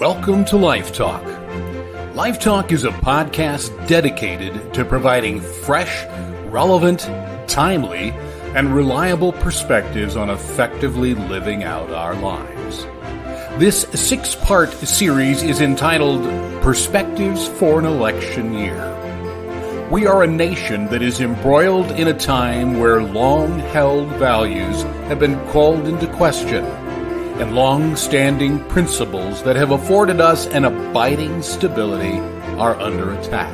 Welcome to Life Talk. Life Talk is a podcast dedicated to providing fresh, relevant, timely, and reliable perspectives on effectively living out our lives. This 6-part series is entitled Perspectives for an Election Year. We are a nation that is embroiled in a time where long-held values have been called into question, and long-standing principles that have afforded us an abiding stability are under attack.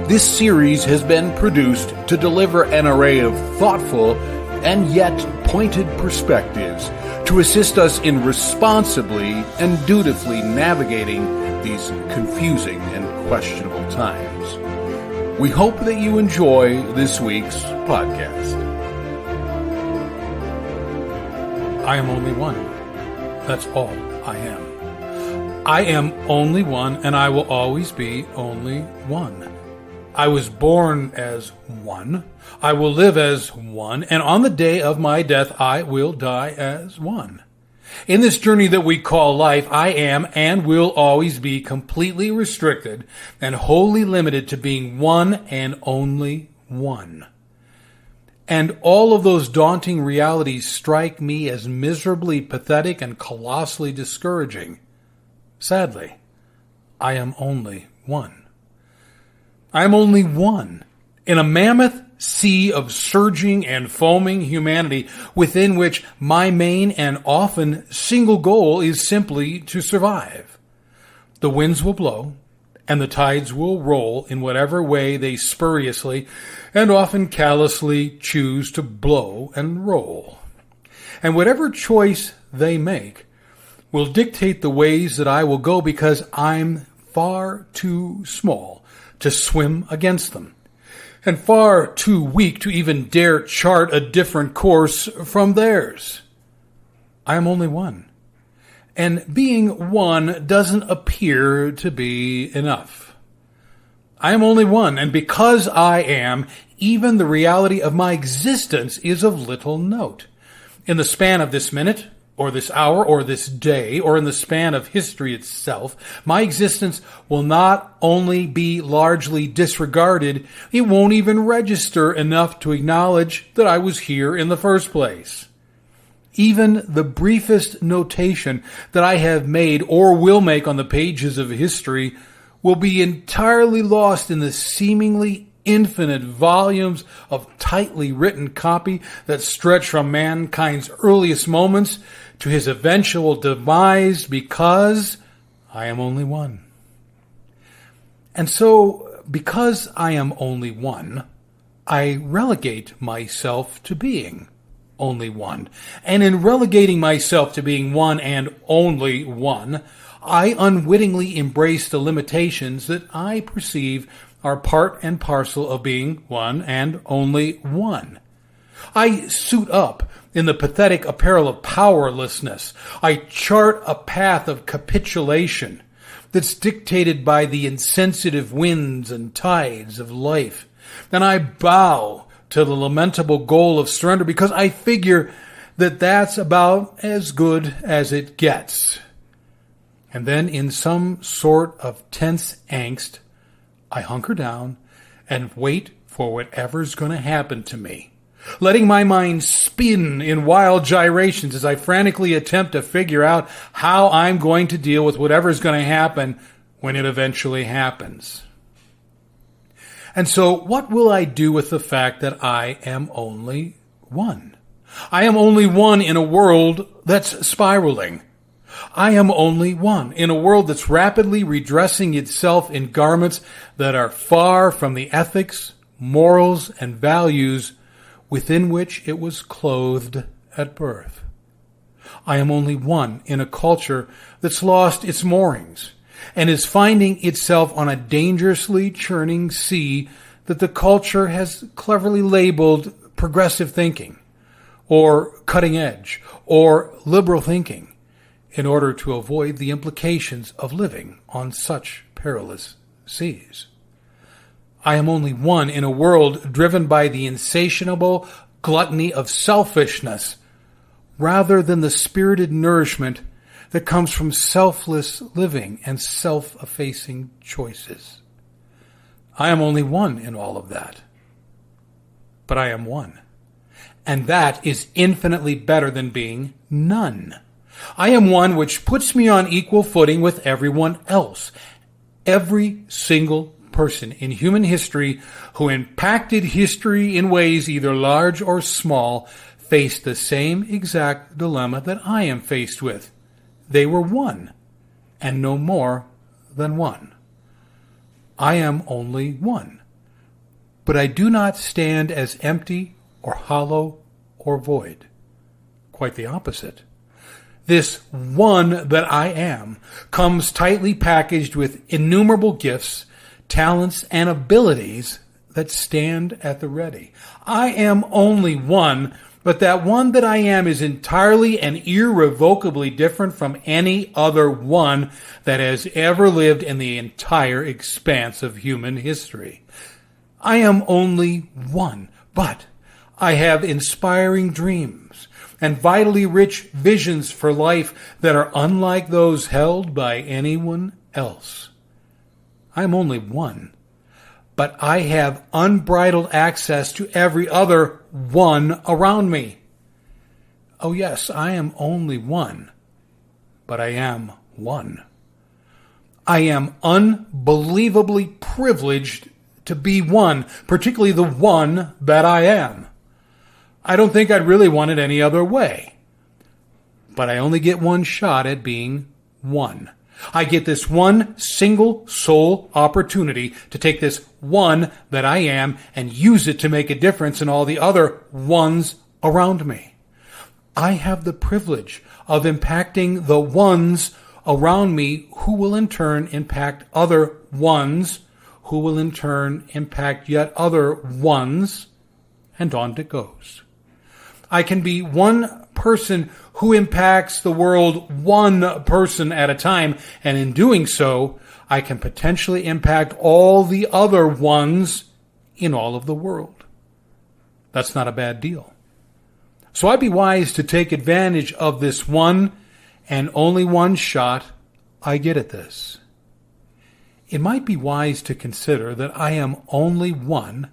This series has been produced to deliver an array of thoughtful and yet pointed perspectives to assist us in responsibly and dutifully navigating these confusing and questionable times. We hope that you enjoy this week's podcast. I am only one. That's all I am. I am only one, and I will always be only one. I was born as one. I will live as one, and on the day of my death, I will die as one. In this journey that we call life, I am and will always be completely restricted and wholly limited to being one and only one. And all of those daunting realities strike me as miserably pathetic and colossally discouraging. Sadly, I am only one. I am only one in a mammoth sea of surging and foaming humanity within which my main and often single goal is simply to survive. The winds will blow, and the tides will roll in whatever way they spuriously and often callously choose to blow and roll. And whatever choice they make will dictate the ways that I will go, because I'm far too small to swim against them, and far too weak to even dare chart a different course from theirs. I am only one. And being one doesn't appear to be enough. I am only one, and because I am, even the reality of my existence is of little note. In the span of this minute, or this hour, or this day, or in the span of history itself, my existence will not only be largely disregarded, it won't even register enough to acknowledge that I was here in the first place. Even the briefest notation that I have made or will make on the pages of history will be entirely lost in the seemingly infinite volumes of tightly written copy that stretch from mankind's earliest moments to his eventual demise, because I am only one. And so, because I am only one, I relegate myself to being only one. And in relegating myself to being one and only one, I unwittingly embrace the limitations that I perceive are part and parcel of being one and only one. I suit up in the pathetic apparel of powerlessness. I chart a path of capitulation that's dictated by the insensitive winds and tides of life. And I bow to the lamentable goal of surrender, because I figure that that's about as good as it gets. And then in some sort of tense angst, I hunker down and wait for whatever's going to happen to me, letting my mind spin in wild gyrations as I frantically attempt to figure out how I'm going to deal with whatever's going to happen when it eventually happens. And so what will I do with the fact that I am only one? I am only one in a world that's spiraling. I am only one in a world that's rapidly redressing itself in garments that are far from the ethics, morals, and values within which it was clothed at birth. I am only one in a culture that's lost its moorings and is finding itself on a dangerously churning sea that the culture has cleverly labeled progressive thinking, or cutting edge, or liberal thinking, in order to avoid the implications of living on such perilous seas. I am only one in a world driven by the insatiable gluttony of selfishness, rather than the spirited nourishment that comes from selfless living and self-effacing choices. I am only one in all of that. But I am one. And that is infinitely better than being none. I am one which puts me on equal footing with everyone else. Every single person in human history who impacted history in ways either large or small faced the same exact dilemma that I am faced with. They were one, and no more than one. I am only one. But I do not stand as empty or hollow or void. Quite the opposite. This one that I am comes tightly packaged with innumerable gifts, talents, and abilities that stand at the ready. I am only one, but that one that I am is entirely and irrevocably different from any other one that has ever lived in the entire expanse of human history. I am only one, but I have inspiring dreams and vitally rich visions for life that are unlike those held by anyone else. I am only one, but I have unbridled access to every other one around me. Oh yes, I am only one, but I am one. I am unbelievably privileged to be one, particularly the one that I am. I don't think I'd really want it any other way. But I only get one shot at being one. I get this one single sole opportunity to take this one that I am and use it to make a difference in all the other ones around me. I have the privilege of impacting the ones around me who will in turn impact other ones who will in turn impact yet other ones, and on it goes. I can be one person who impacts the world one person at a time, and in doing so, I can potentially impact all the other ones in all of the world. That's not a bad deal. So I'd be wise to take advantage of this one and only one shot I get at this. It might be wise to consider that I am only one,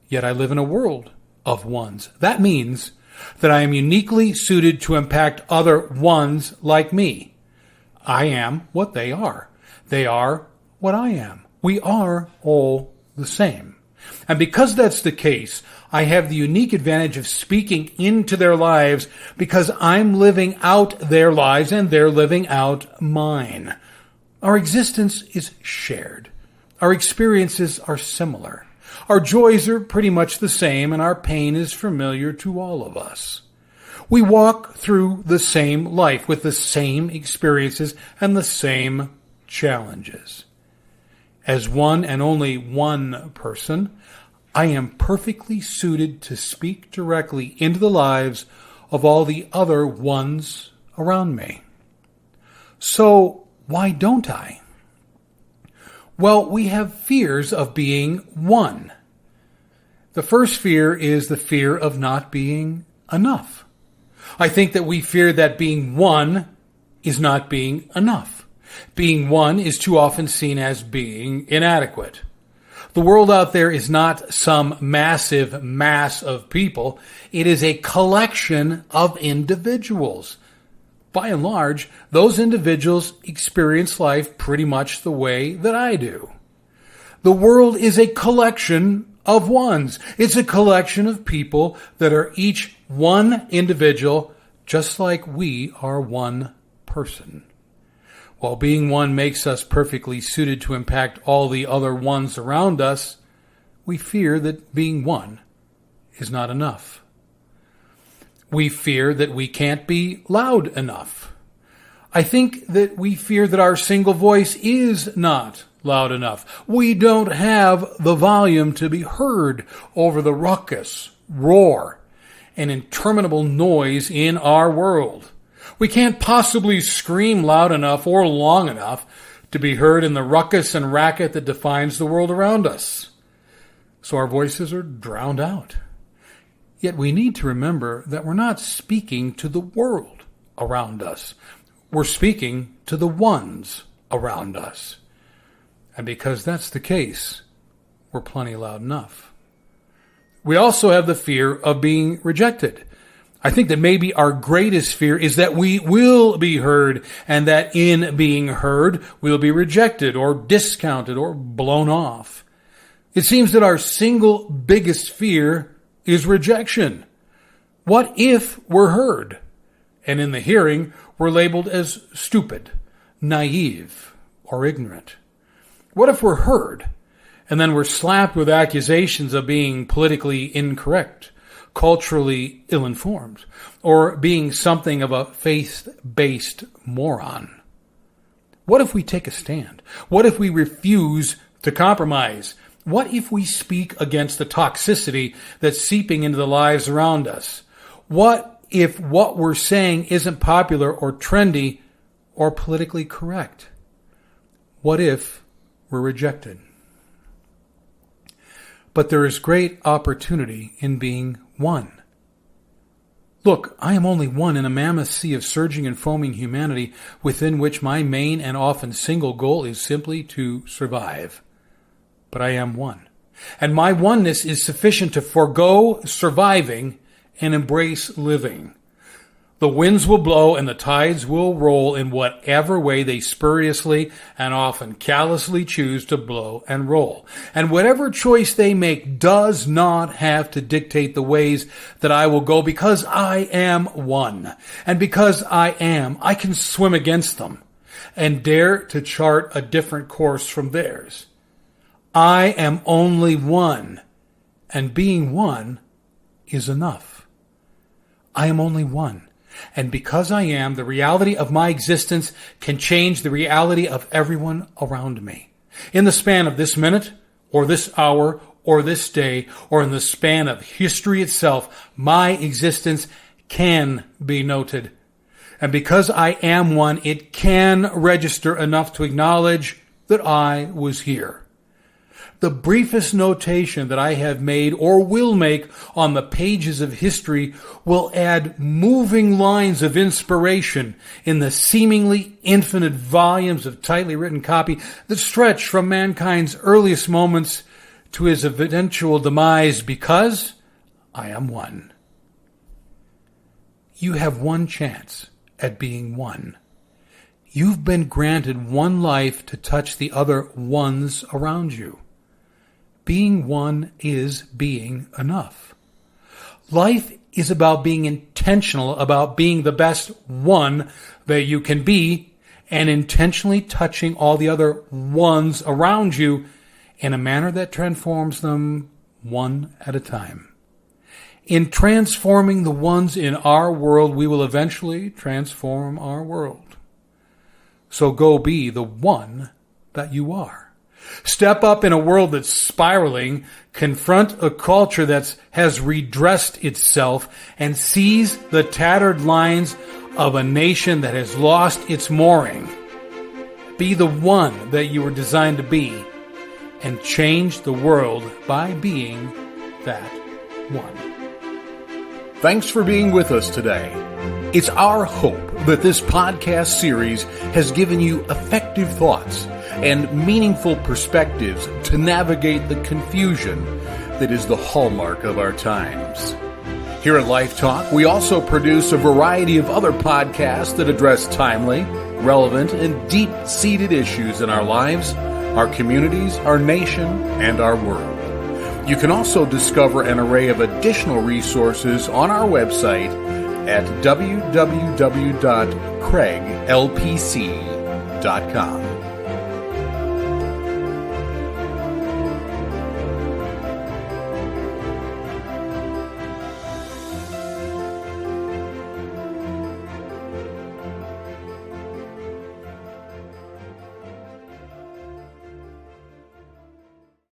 yet I live in a world of ones. That means that I am uniquely suited to impact other ones like me. I am what they are. They are what I am. We are all the same. And because that's the case, I have the unique advantage of speaking into their lives because I'm living out their lives and they're living out mine. Our existence is shared. Our experiences are similar. Our joys are pretty much the same, and our pain is familiar to all of us. We walk through the same life with the same experiences and the same challenges. As one and only one person, I am perfectly suited to speak directly into the lives of all the other ones around me. So, why don't I? Well, we have fears of being one. The first fear is the fear of not being enough. I think that we fear that being one is not being enough. Being one is too often seen as being inadequate. The world out there is not some massive mass of people. It is a collection of individuals. By and large, those individuals experience life pretty much the way that I do. The world is a collection of ones. It's a collection of people that are each one individual, just like we are one person. While being one makes us perfectly suited to impact all the other ones around us, we fear that being one is not enough. We fear that we can't be loud enough. I think that we fear that our single voice is not loud enough. We don't have the volume to be heard over the ruckus, roar, and interminable noise in our world. We can't possibly scream loud enough or long enough to be heard in the ruckus and racket that defines the world around us. So our voices are drowned out. Yet we need to remember that we're not speaking to the world around us. we're speaking to the ones around us. And because that's the case, we're plenty loud enough. We also have the fear of being rejected. I think that maybe our greatest fear is that we will be heard, and that in being heard, we'll be rejected or discounted or blown off. It seems that our single biggest fear is rejection. What if we're heard? And in the hearing, we're labeled as stupid, naive, or ignorant. What if we're heard, and then we're slapped with accusations of being politically incorrect, culturally ill-informed, or being something of a faith-based moron? What if we take a stand? What if we refuse to compromise? What if we speak against the toxicity that's seeping into the lives around us? What if what we're saying isn't popular or trendy or politically correct? What if we're rejected? But there is great opportunity in being one. Look, I am only one in a mammoth sea of surging and foaming humanity within which my main and often single goal is simply to survive. But I am one. And my oneness is sufficient to forego surviving and embrace living. The winds will blow and the tides will roll in whatever way they spuriously and often callously choose to blow and roll. And whatever choice they make does not have to dictate the ways that I will go, because I am one. And because I can swim against them and dare to chart a different course from theirs. I am only one, and being one is enough. I am only one. And because I am, the reality of my existence can change the reality of everyone around me. In the span of this minute, or this hour, or this day, or in the span of history itself, my existence can be noted. And because I am one, it can register enough to acknowledge that I was here. The briefest notation that I have made or will make on the pages of history will add moving lines of inspiration in the seemingly infinite volumes of tightly written copy that stretch from mankind's earliest moments to his eventual demise, because I am one. You have one chance at being one. You've been granted one life to touch the other ones around you. Being one is being enough. Life is about being intentional about being the best one that you can be, and intentionally touching all the other ones around you in a manner that transforms them one at a time. In transforming the ones in our world, we will eventually transform our world. So go be the one that you are. Step up in a world that's spiraling, confront a culture that has redressed itself, and seize the tattered lines of a nation that has lost its mooring. Be the one that you were designed to be, and change the world by being that one. Thanks for being with us today. It's our hope that this podcast series has given you effective thoughts and meaningful perspectives to navigate the confusion that is the hallmark of our times. Here at Life Talk, we also produce a variety of other podcasts that address timely, relevant, and deep-seated issues in our lives, our communities, our nation, and our world. You can also discover an array of additional resources on our website at www.craiglpc.com.